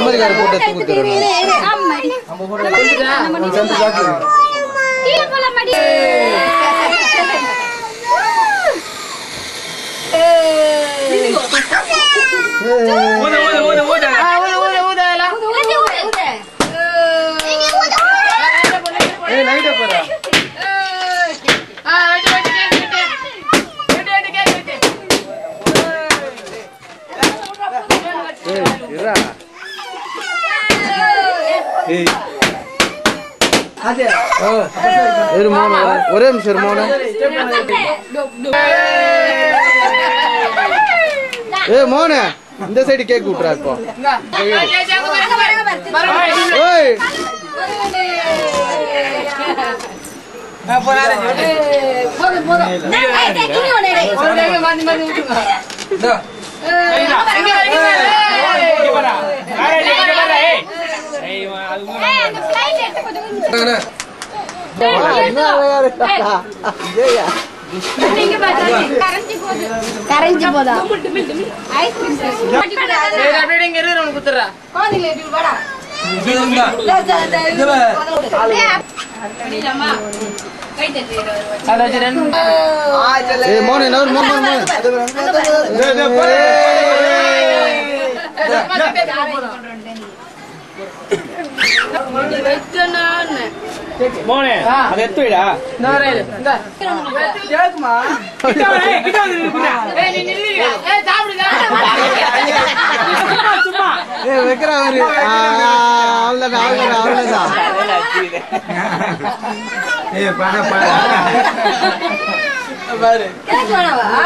செம்மறிக்கார போட்டு தூக்குறேன் நம்ம போறோம் சென்று காட்டு கீழ போல மடி ஒரே நிமிஷம் மோன மோன இந்த சைடு கேக் விட்டுறா இப்போ கரஞ்சி போதா மோனே அது எடுத்துடா கேக்குமா கிட்ட வந்து ஏய் நீ நில்லுடா ஏய் சாப்பிடுடா சும்மா ஏய் வெக்கறாரு அவ்வளவுதான் ஏய் பாரு பாரு கேக் வேணாவா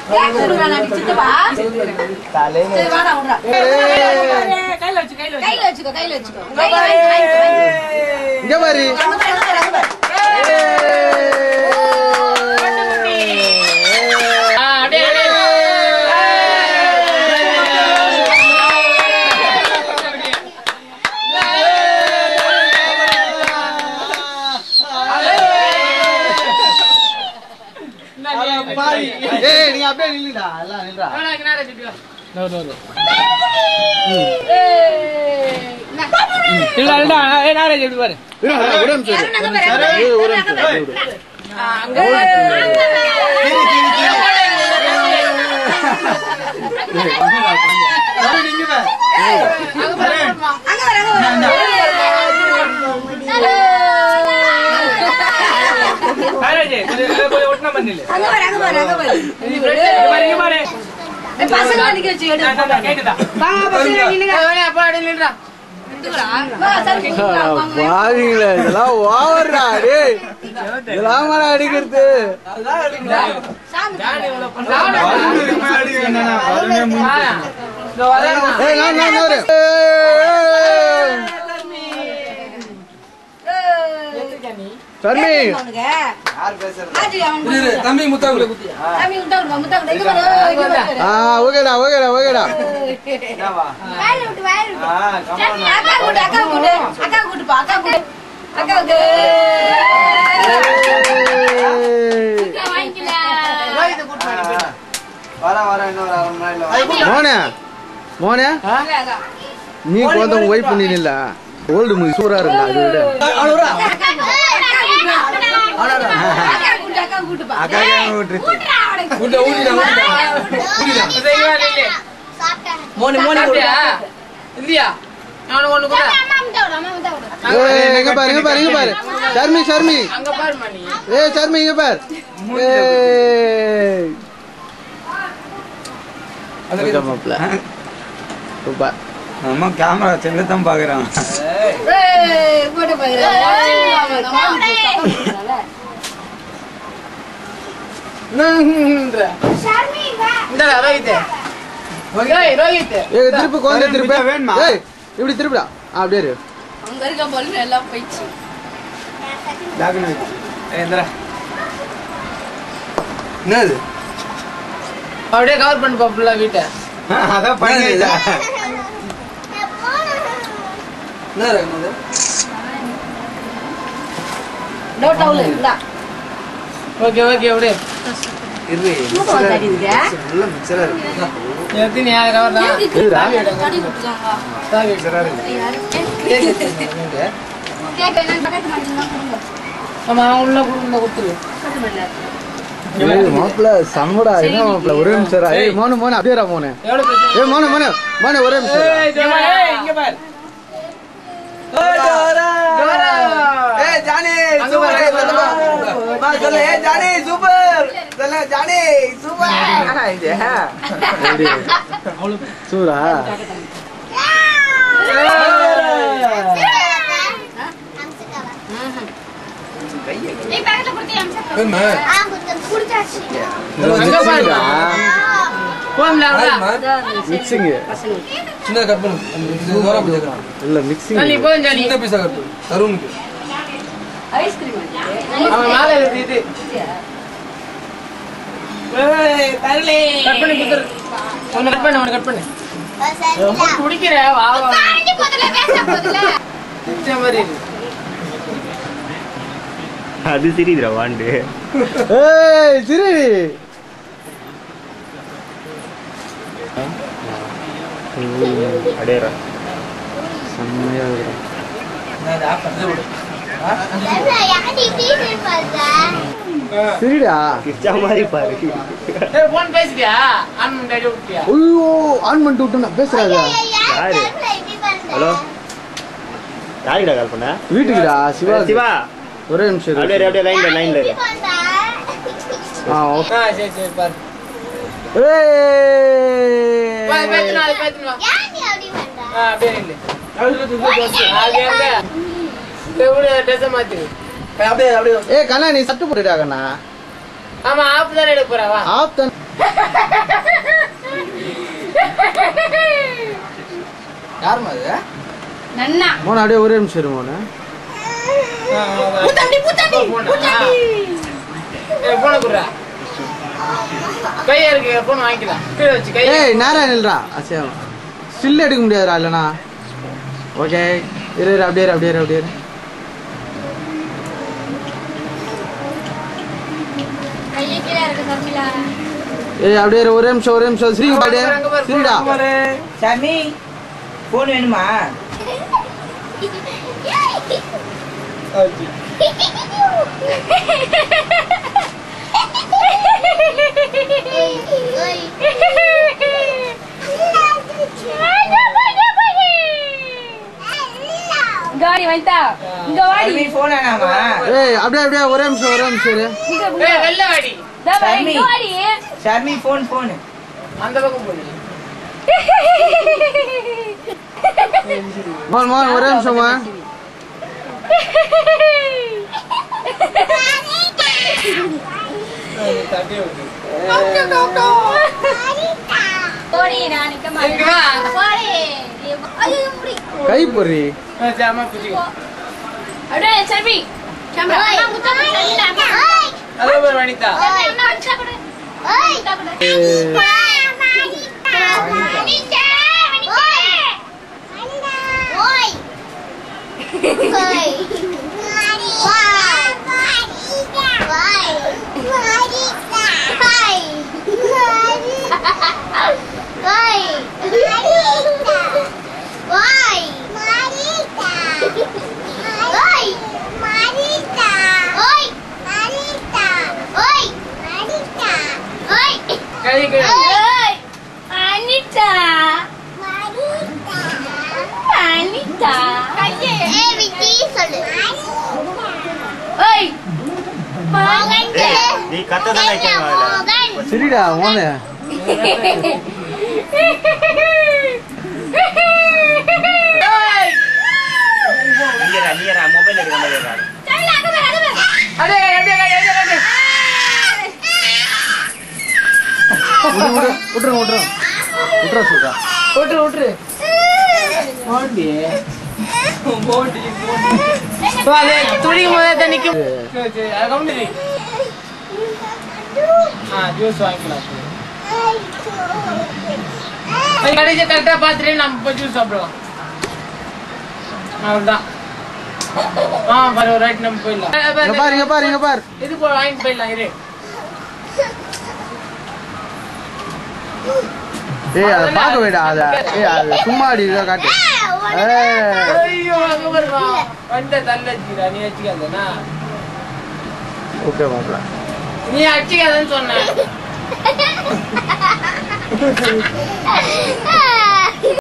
கேக் குடுறா நடிச்சிட்டு வா சரி வாடா உடா கையில வச்சுக்கோ இங்க பாரு ஏய் நீ அப்படியே நில்லுடா எல்லாம் நில்றா இல்லடா ஏய் நாரேஜ் எப்படி பாரு ஒரே நிமிஷம் நாரேஜ் கொஞ்சம் ஒட்டனா பண்ணல இங்க பாரு பசங்க நிக்க வச்சு எடு கேக்குதா வாங்க பசங்க நின்னுங்க அப்பா அடி நில்றா பாருங்களே இதெல்லாம் ஓவர்டா டேய் இதெல்லாம் மாற அடிக்கிறது சர்மி தம்பி முத்தாவுல ஓகேடா ஓகேடா ஓகேடா மோனே மோனே நீ கொஞ்சம் ஒய்ஃப் பண்ணிடல ஓல்டு மூவி சூரா இருந்தா அது விட எங்க பாரு எங்க பாரு எங்க பாரு சர்மி சர்மி ஏ சர்மி எங்க பாரு சூப்பர் அம்மா கேமரா செல்லத்தான் பாக்குறான் திருப்பி குழந்தை திருப்பி இப்படி திருப்பிடா அப்படியே அங்க இருக்க போல எல்லாம் போயிடுச்சு என்னது அப்படியே கவர் பண்ணு பாப்புல வீட்டை அதான் பண்ணிட்டா என்ன நோ டவுல் இல்ல ஓகே ஓகே அப்படியே இரு தூக்கம் தடிங்க நல்ல மிக்சரா இருக்கு எத்தனை யாரவா இதுடா தடி குடுறாங்க தாவி மிக்சரா இருக்கு கேக்க என்ன பக்கத்து மாட்டினா கொடுங்க ஆமா உள்ள குடுங்க குத்துரு பக்கத்து மாட்டல ஏய் மாப்ள சம்மடா என்ன மாப்ள ஒரே நிமிஷம் ஏய் மோனு அப்படியேடா மோனு எவ்வளவு பேசு ஏய் மோனு ஒரே நிமிஷம் ஏய் இங்க பாரு ஓய் டோரா டோரா. ஏய் ஜானி அங்க சூப்பர் பாரு. சொல்லு மா சொல்லு ஏய் ஜானி சூப்பர் சொல்லு ஜானி சூப்பர் இது சூரா நீ பக்கத்துல குடுத்தி அம்சா என்ன குடுச்சாச்சு அங்க பாருடா போம்ல மிக்சிங் பசங்க சின்ன கட் பண்ணு இது தூரம் போடுறான் இல்ல மிக்சிங் நீ போய் ஜானி சின்ன பீஸா கட் பண்ணு தருணுக்கு ஐஸ்கிரீம் அவன் மேல இருக்கு இது ஏய் தரலே கட் பண்ணி குத்துரு அவன கட் பண்ணு ரொம்ப குடிக்கிற வா வா இந்த மாதிரி இருக்கு அது சிரிதுடா வாண்டு ஏய் சிரி அடேரா செம்மையா இருக்குடா நான் ஆஃப் பண்ணி விடு சிரிடா கிச்சா மாதிரி பாரு ஏய் போன் பேசிட்டியா ஆன் பண்ணி விட்டியா ஐயோ ஆன் பண்ணிட்டு விட்டேன் பேசுறாங்க யாரு ஹலோ யாருடா கால் பண்ண வீட்டுக்குடா சிவா சிவா ஒரே நிமிஷம் இரு. அப்படியே லைன்ல இரு ஆ ஓகே சரி பாரு ஏய் பேத்துனா அப்படியே இல்லை அப்படியே எவ்வளவு ட்ரெஸ் மாத்தி அப்படியே ஏய் கண்ணா நீ சட்டு போட்டுடா கண்ணா ஆமா ஆப் தான் எடுக்க போறா வா ஆப் தான் யாருமா அது நன்னா மோன அப்படியே ஒரே நிமிஷம் இரு மோன புத்தாண்டி போன குடுறா கையா இருக்கு போன் வாங்கிக்கலாம் கீழே வச்சு கை ஏய் நேரா நில்றா அச்சா ஸ்டில் எடுக்க முடியாதுடா இல்லனா ஓகே இரு அப்படியே இரு. கையே கீழே இருக்கு தம்பிலா ஏய் அப்படியே இரு, ஒரே நிமிஷம் ஸ்ரீ பாடு ஸ்ரீடா சாமி போன் வேணுமா காடி வைத்தா இங்க வாடி சாமி போன் வேணாமா ஏய் அப்படியே ஒரே நிமிஷம் இரு ஏய் வெள்ள வாடி டா சாமி. இங்க வாடி சாமி போன் அந்த பக்கம் போடு மோன் ஒரே நிமிஷமா தட்டி விடு போடி நான் நிக்க இங்க வா. மாட்டேன் போடி ஐயோ முடி கை பொறி ஜாமா புடிச்சு அடே சர்வி கேமரா நான் முத்தம் பண்ணல அதோ போய் வனிதா நான் அடிச்சா கூட ஓய் கை கை அனிதா அனிதா கையே ஏய் விக்கி சொல்லு ஓய் மோகன் நீ கத்ததான் கேட்கணும் சரிடா மோன நீரா மொபைல் எடுக்க முடியாது அடே அப்படியே விட்டுறா சொல்றா விட்டுரு போண்டி வாலே துடி முதல்ல நிக்கும் சரி கவுண்டரி ஜூஸ் வாங்கிக்கலாம் கடைசி கரெக்டா பாத்துட்டு நம்ம ஜூஸ் சாப்பிடலாம் அவ்வளவுதான் பாரு ரைட் நம்ம போயிடலாம் இங்க பாரு இது வாங்கிட்டு போயிடலாம் இரு ஏய் அதை பார்க்க வேடா அதை அது சும்மா அடி இதை காட்டு ஐயோ அங்க பாருமா வந்த தள்ளச்சிடா நீ அடிக்காதனா ஓகே மாப்ள நீ அடிக்காதன்னு சொன்ன